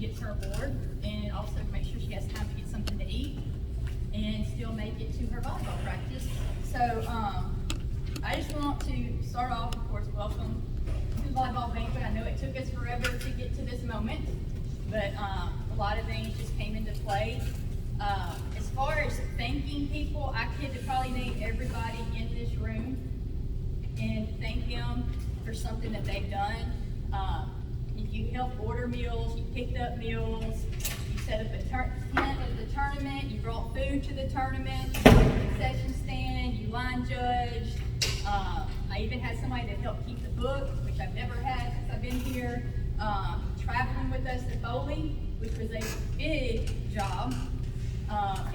gets her award, and also make sure she has time to get something to eat and still make it to her volleyball practice. So I just want to start off, of course, welcome to the Volleyball Banquet. I know it took us forever to get to this moment, but a lot of things just came into play. As far as thanking people, I could probably name everybody in this room and thank them for something that they've done. If you helped order meals, you picked up meals, you set up a tent at the tournament, you brought food to the tournament, you did the concession stand, you line judged. I even had somebody that helped keep the book, which I've never had since I've been here. Traveling with us to bowling, which was a big job.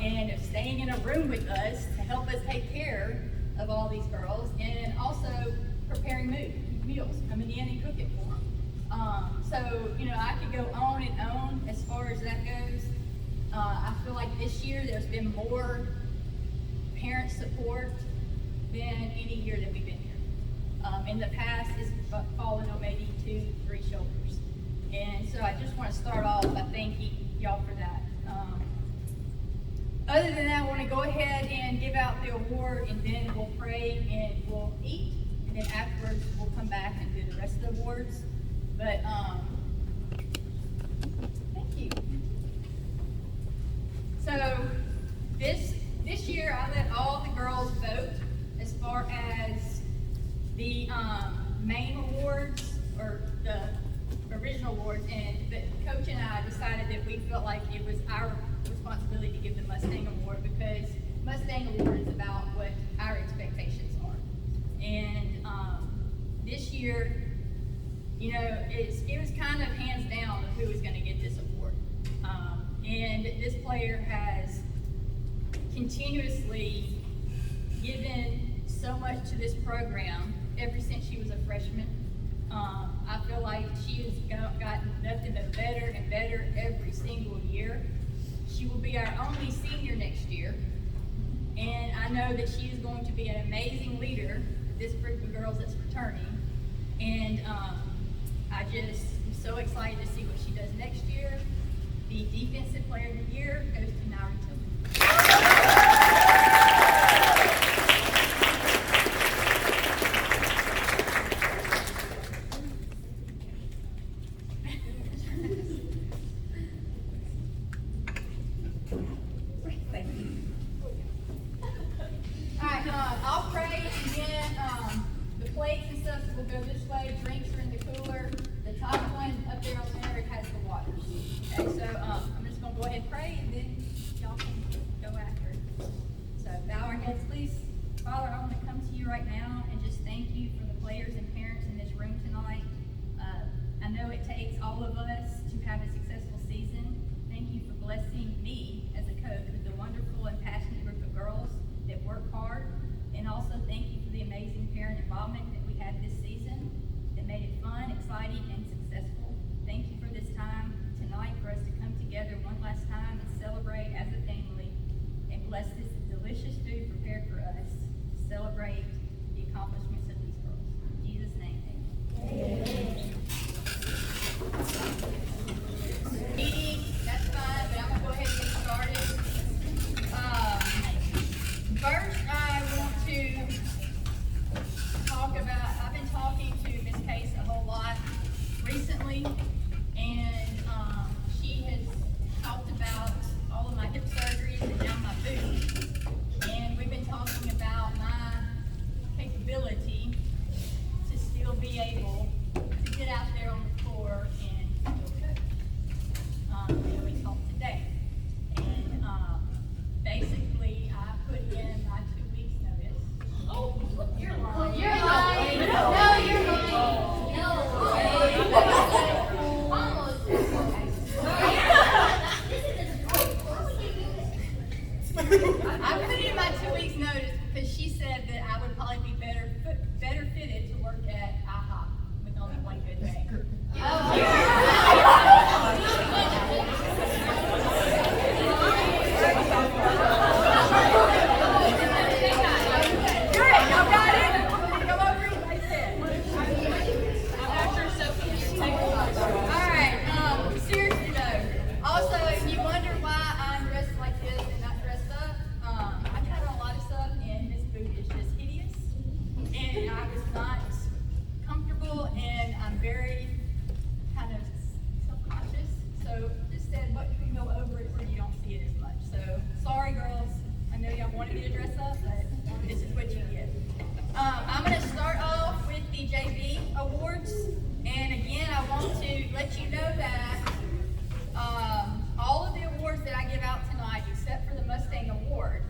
And staying in a room with us to help us take care of all these girls, and also preparing meals, coming in and cooking for them. So, I could go on and on as far as that goes. I feel like this year there's been more parent support than any year that we've been here. In the past, it's fallen on maybe 2-3 shoulders. And so I just want to start off by thanking y'all for that. Other than that, I want to go ahead and give out the award, and then we'll pray and we'll eat, and then afterwards we'll come back and do the rest of the awards. But thank you. So this year I let all the girls vote as far as the main awards or the original awards, and the coach and I decided that we felt like it was our responsibility to give the Mustang Award, because Mustang Award is about what our expectations are. And this year, it was kind of hands down of who was going to get this award. And this player has continuously given so much to this program ever since she was a freshman. I feel like she has gotten nothing but better and better every single year. She will be our only senior next year, and I know that she is going to be an amazing leader for this group of girls that's returning. And I just am so excited to see what she does next year. The Defensive Player of the Year goes to Nairi Tillman. I'll pray, and then the plates and stuff will go this way. Drinks are in the cooler. The top one up there on there, it has the water. Okay, so I'm just going to go ahead and pray, and then y'all can go after it. So bow our heads, please. Father, I want to come to you right now and just thank you for the players and parents in this room tonight. I know it takes all of us to have a successful season. Thank you for blessing me as a coach with a wonderful and passionate group of girls that work hard. And also thank you for the amazing parent involvement that we had this season that made it fun, exciting, and successful. Thank you for this time tonight for us to come together one last time and celebrate as a family, and bless this delicious food prepared for us to celebrate the accomplishments of these girls. In Jesus' name, amen. Eating, that's fine, but I'm going to go ahead and get started. First, I want to talk about, I've been talking to Miss Case a whole lot recently, and she has talked about all of my hip surgeries and now my boot. And we've been talking about my capability to still be able to get out there on the floor and still coach. We talked today. And basically, I put in my 2 weeks notice. Oh, you're lying. You're lying. No, you're lying. Almost. I put in my 2 weeks notice because she said that I would probably be better fitted to work at IHOP with only one good day. Seriously though, me to dress up, but this is what you get. I'm going to start off with the JV awards, and again, I want to let you know that all of the awards that I give out tonight, except for the Mustang Award,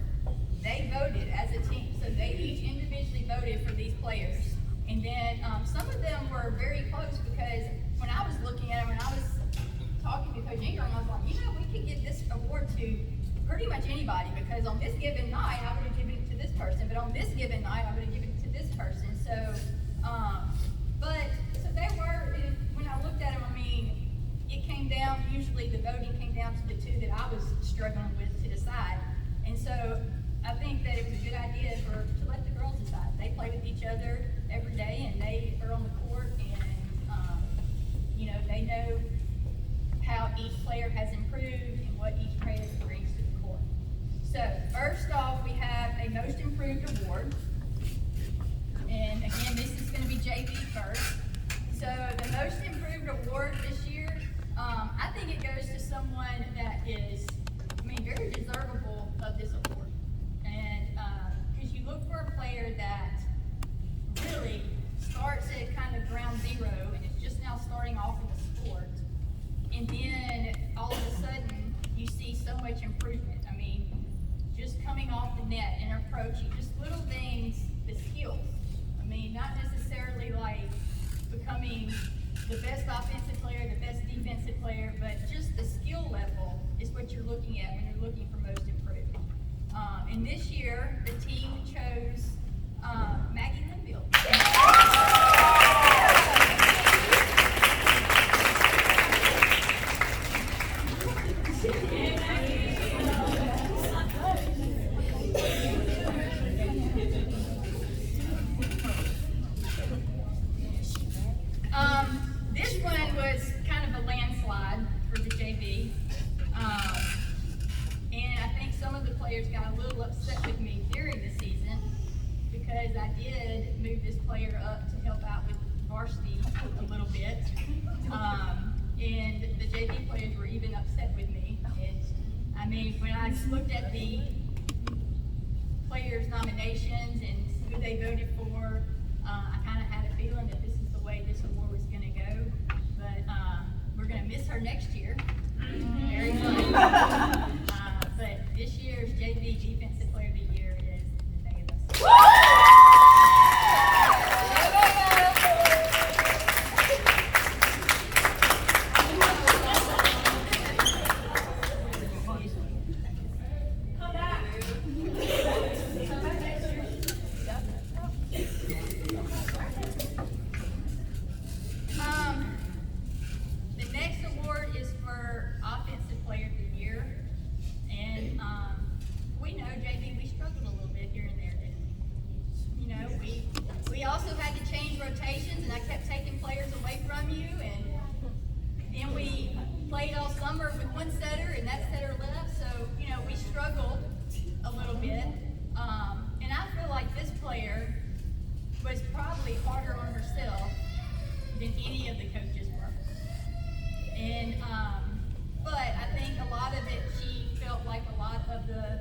they voted as a team, so they each individually voted for these players. And then some of them were very close because when I was looking at them, when I was talking to Coach Ingram, I was like, we could give this award to pretty much anybody because on this given night, I would have given it to this person, but on this given night, I would have given it to this person. So, so they were, when I looked at them, it came down, usually the voting came down to the two that I was struggling with to decide. And so I think that it was a good idea to let the girls decide. They play with each other every day and they are on the court and, they know how each player has improved and what each player brings to the court. So first off, we have a Most Improved Award. And again, this is going to be JV first. So the Most Improved Award this year, I think it goes to someone that is, very deservable of this award. And because you look for a player that really starts at kind of ground zero and is just now starting off in the sport. And then all of a sudden, you see so much improvement. Just coming off the net and approaching, just little things, the skills. Not necessarily like becoming the best offensive player, the best defensive player, but just the skill level is what you're looking at when you're looking for most improved. And this year, the team chose Maggie Linfield. This one was kind of a landslide for the JV. And I think some of the players got a little upset with me during the season because I did move this player up to help out with varsity a little bit. And the JV players were even upset with me. And when I looked at the players' nominations and who they voted for, I kind of had a feeling that this is the way this award was going to go. But we're going to miss her next year. Very much. But this year's JV Defensive Player of the Year is Davis. The next award is for Offensive Player of the Year. And we know, JV, we struggled a little bit here and there, didn't we? We also had to change rotations, and I kept taking players away from you. And then we played all summer with one setter, and that setter left. So, we struggled a little bit. And I feel like this player was probably harder on herself than any of the coaches were. And, but I think a lot of it, she felt like a lot of the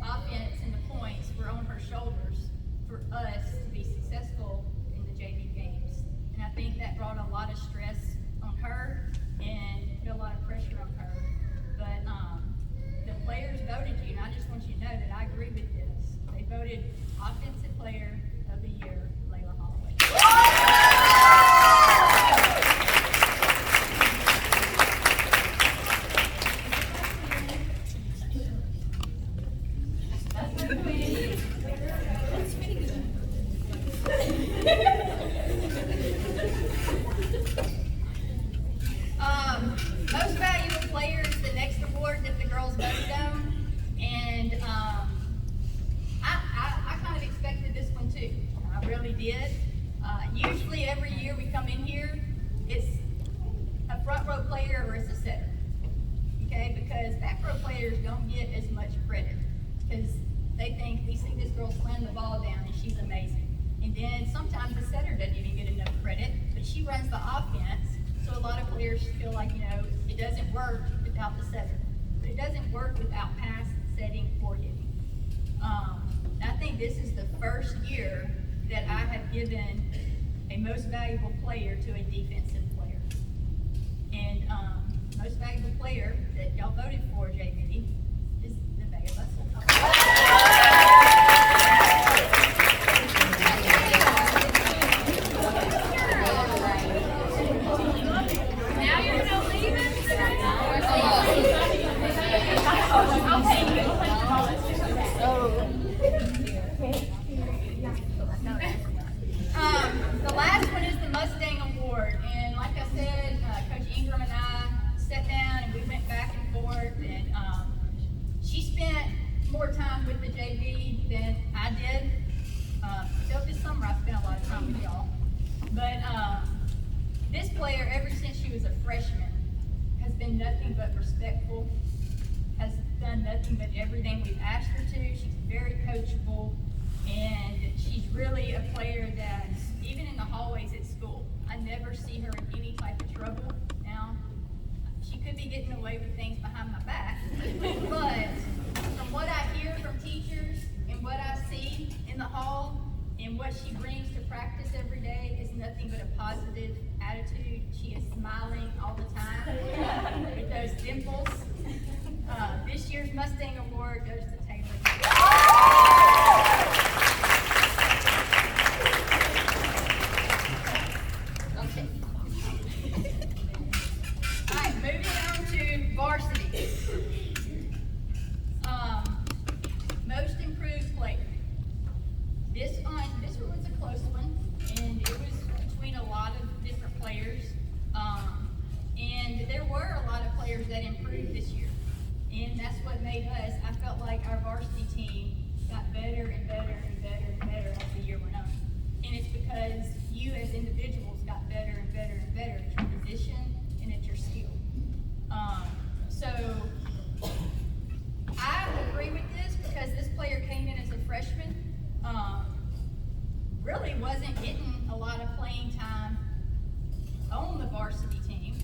offense and the points were on her shoulders for us to be successful in the JV games. And I think that brought a lot of stress on her and put a lot of pressure on her. But the players voted you, and I just want you to know that I agree with this. They voted Offensive Player of the Year, Layla Holloway. Most valuable player is the next award that the girls voted on, and I kind of expected this one too. I really did. Usually every year we come in here, it's a front row player or it's a setter. Okay, because back row players don't get as much credit because they think we see this girl slam the ball down and she's amazing. And then sometimes the setter doesn't even get enough credit, but she runs the offense. So a lot of players feel like, it doesn't work without the setter. But it doesn't work without pass, setting, or hitting. actually, this is the first year that I have given a most valuable player to a defensive player. And most valuable player that y'all voted for, JV, is Nevaeh Bussell. Now you're gonna leave the last one is the Mustang Award, and like I said, Coach Ingram and I sat down and we went back and forth, and she spent more time with the JV than I did. So this summer I spent a lot of time with y'all. But this player, ever since she was a freshman, has been nothing but respectful, has done nothing but everything we've asked her to. She's very coachable, and she's really a player that, even in the hallways at school, I never see her in any type of trouble. Now, she could be getting away with things behind my back, but from what I hear from teachers and what I see in the hall and what she brings to practice every day is nothing but a positive attitude. She is smiling all the time with those dimples. This year's Mustang Award goes to Taylor. Okay. All right, moving on to varsity. Most improved player. This one was a close one, and it was between a lot of different players. And there were a lot of players that improved this year. And that's what made us, I felt like our varsity team got better and better and better and better as the year went on. And it's because you as individuals got better and better and better at your position and at your skill. So I agree with this because this player came in as a freshman, really wasn't getting a lot of playing time on the varsity team.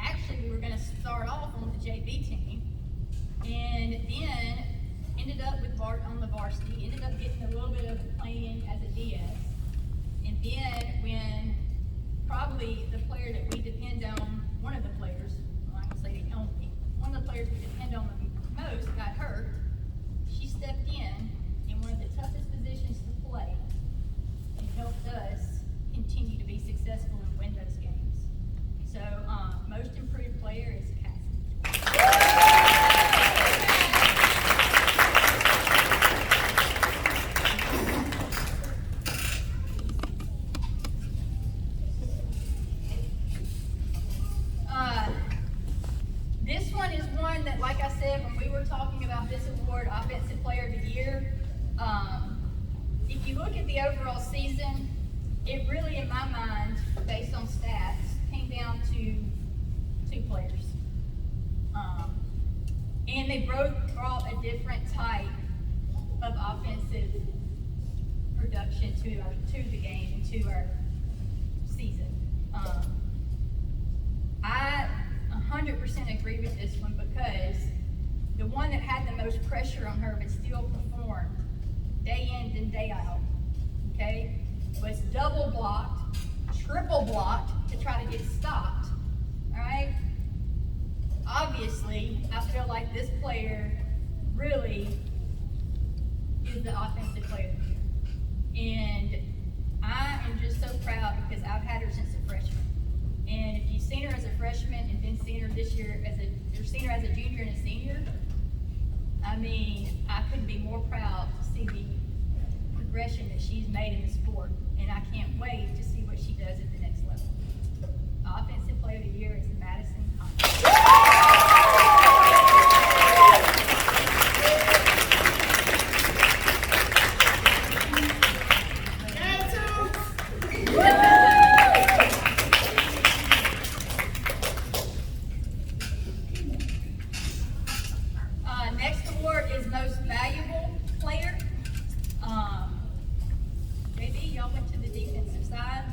Actually, we were going to start off on the JV team, and then ended up on the varsity, ended up getting a little bit of playing as a DS. And then when probably the player that we depend on, one of the players, well, I can say the only, one of the players we depend on the most got hurt, she stepped in one of the toughest positions to play and helped us continue to be successful and win those games. So, most improved player is Cassie. This one is one that, like I said, when we were talking about this award, Offensive Player of the Year, if you look at the overall season, it really, in my mind, based on stats, came down to two players. And they both brought a different type of offensive production to the game and to our season. I 100% agree with this one because the one that had the most pressure on her but still performed day in and day out, okay, was double blocked, triple blocked to try to get stopped, all right? Obviously, I feel like this player really is the offensive player of the year. And I am just so proud because I've had her since a freshman. And if you've seen her as a freshman and then seen her this year or seen her as a junior and a senior, I mean, I couldn't be more proud to see the progression that she's made in the sport. And I can't wait to see what she does at the next level. Offensive Player of the Year is Madison Conklin. Next award is Most Valuable Player. JB, y'all went to the defensive side.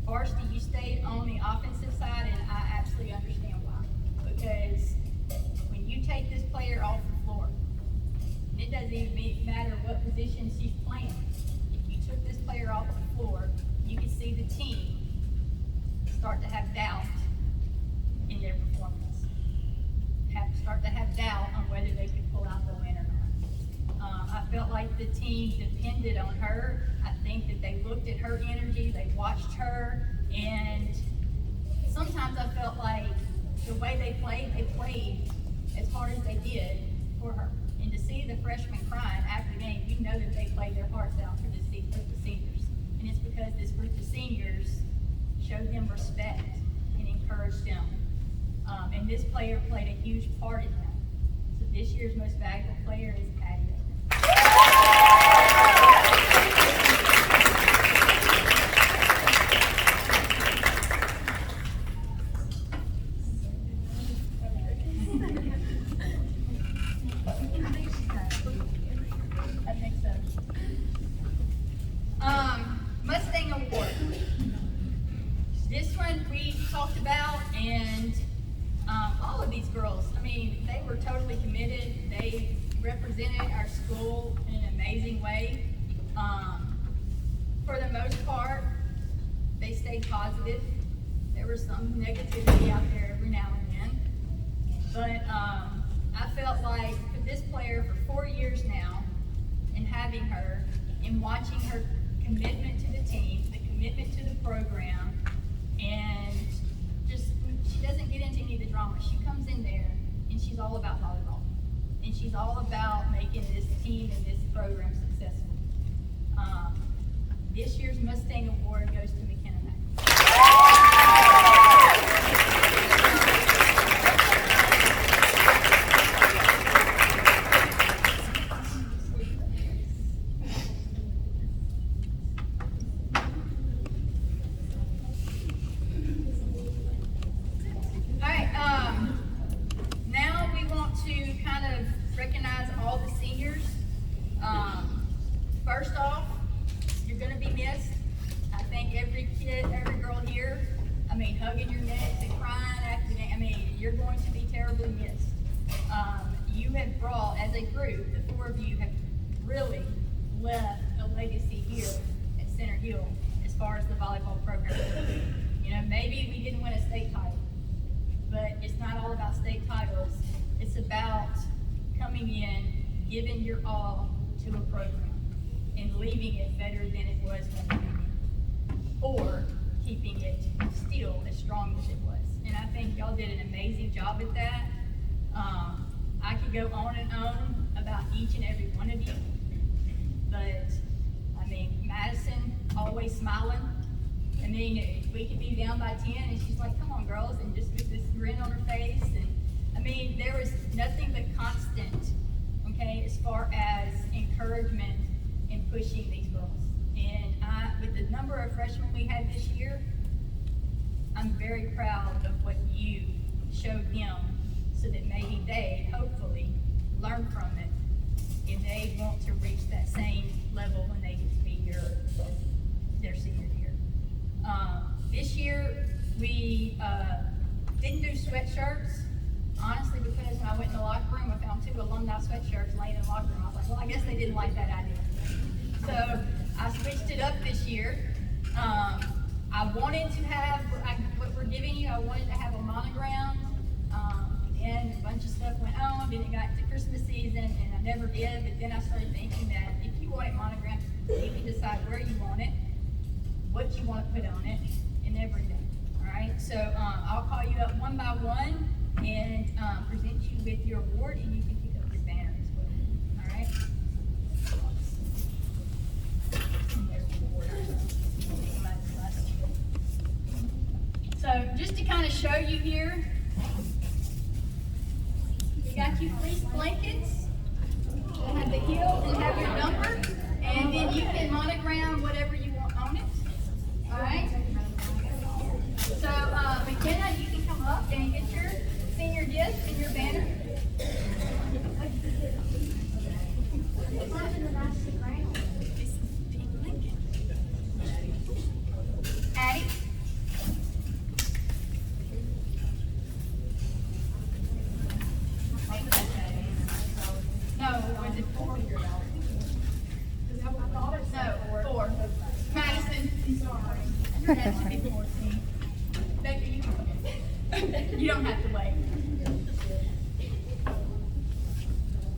Varsity, you stayed on the offensive side, and I absolutely understand why. Because when you take this player off the floor, it doesn't doesn't even matter what position she's playing. If you took this player off the floor, you could see the team start to have doubt in their performance. Start to have doubt on whether they could pull out the win or not. I felt like the team depended on her. I think that they looked at her energy, they watched her, and sometimes I felt like the way they played as hard as they did for her. And to see the freshmen crying after the game, you know that they played their hearts out for this group of seniors. And it's because this group of seniors showed them respect and encouraged them. And this player played a huge part in that. So this year's most valuable player is Patty. I think so. Mustang Award. This one we talked about, and all of these girls, I mean, they were totally committed. They represented our school in an amazing way. For the most part, they stayed positive. There was some negativity out there every now and then. But I felt like for this player for 4 years now, and having her, and watching her commitment to the team, the commitment to the program, and just, she doesn't get into any of the drama. She comes in there, and she's all about volleyball. And she's all about making this team and this program successful. This year's Mustang Award goes to McKenna Mack. Recognize all the seniors. First off, you're going to be missed. I think every kid, every girl here, I mean, hugging your necks and crying after the game. I mean, you're going to be terribly missed. You have brought, as a group, the four of you have really left a legacy here at Center Hill as far as the volleyball program. You know, maybe we didn't win a state title, but it's not all about state titles. It's about coming in, giving your all to a program, and leaving it better than it was when we began, or keeping it still as strong as it was. And I think y'all did an amazing job at that. I could go on and on about each and every one of you, but I mean, Madison always smiling. I mean, we could be down by 10, and she's like, "Come on, girls," and just with this grin on her face. And I mean, there was nothing but constant, okay, as far as encouragement and pushing these girls. And with the number of freshmen we had this year, I'm very proud of what you showed them, so that maybe they, hopefully, learn from it, and they want to reach that same level when they get to be their senior year. This year, we didn't do sweatshirts. Honestly, because when I went in the locker room, I found 2 alumni sweatshirts laying in the locker room. I was like, well, I guess they didn't like that idea. So I switched it up this year. I wanted to have, what we're giving you, I wanted to have a monogram. And a bunch of stuff went on. Then it got to Christmas season, and I never did. But then I started thinking that if you want it monogrammed, you can decide where you want it, what you want to put on it, and everything. All right? So I'll call you up one by one and present you with your award, and you can pick up your banner as well. All right? And there's the award. So just to kind of show you here, we got you fleece blankets that have the heel and have your number, and then you can monogram whatever you want on it. All right? So McKenna, you can come up and get your senior gift and your banner. Addie? No, was it 4? That's 14. Becca, you can come. You don't have to wait.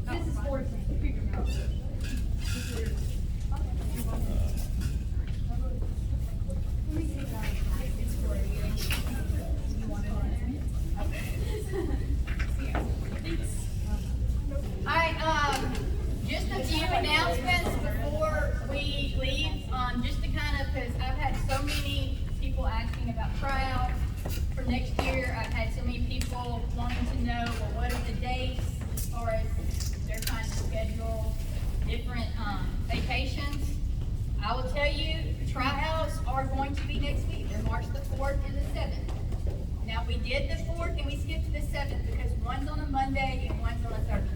This is 14. Just a few announcements before we leave, just to kind of, because I've had so many people asking about tryouts for next year. I've had so many people wanting to know, well, what are the dates as far as they're trying to schedule different vacations. I will tell you, tryouts are going to be next week. They're March the 4th and the 7th. Now, we did the 4th and we skipped the 7th because one's on a Monday and one's on a Thursday.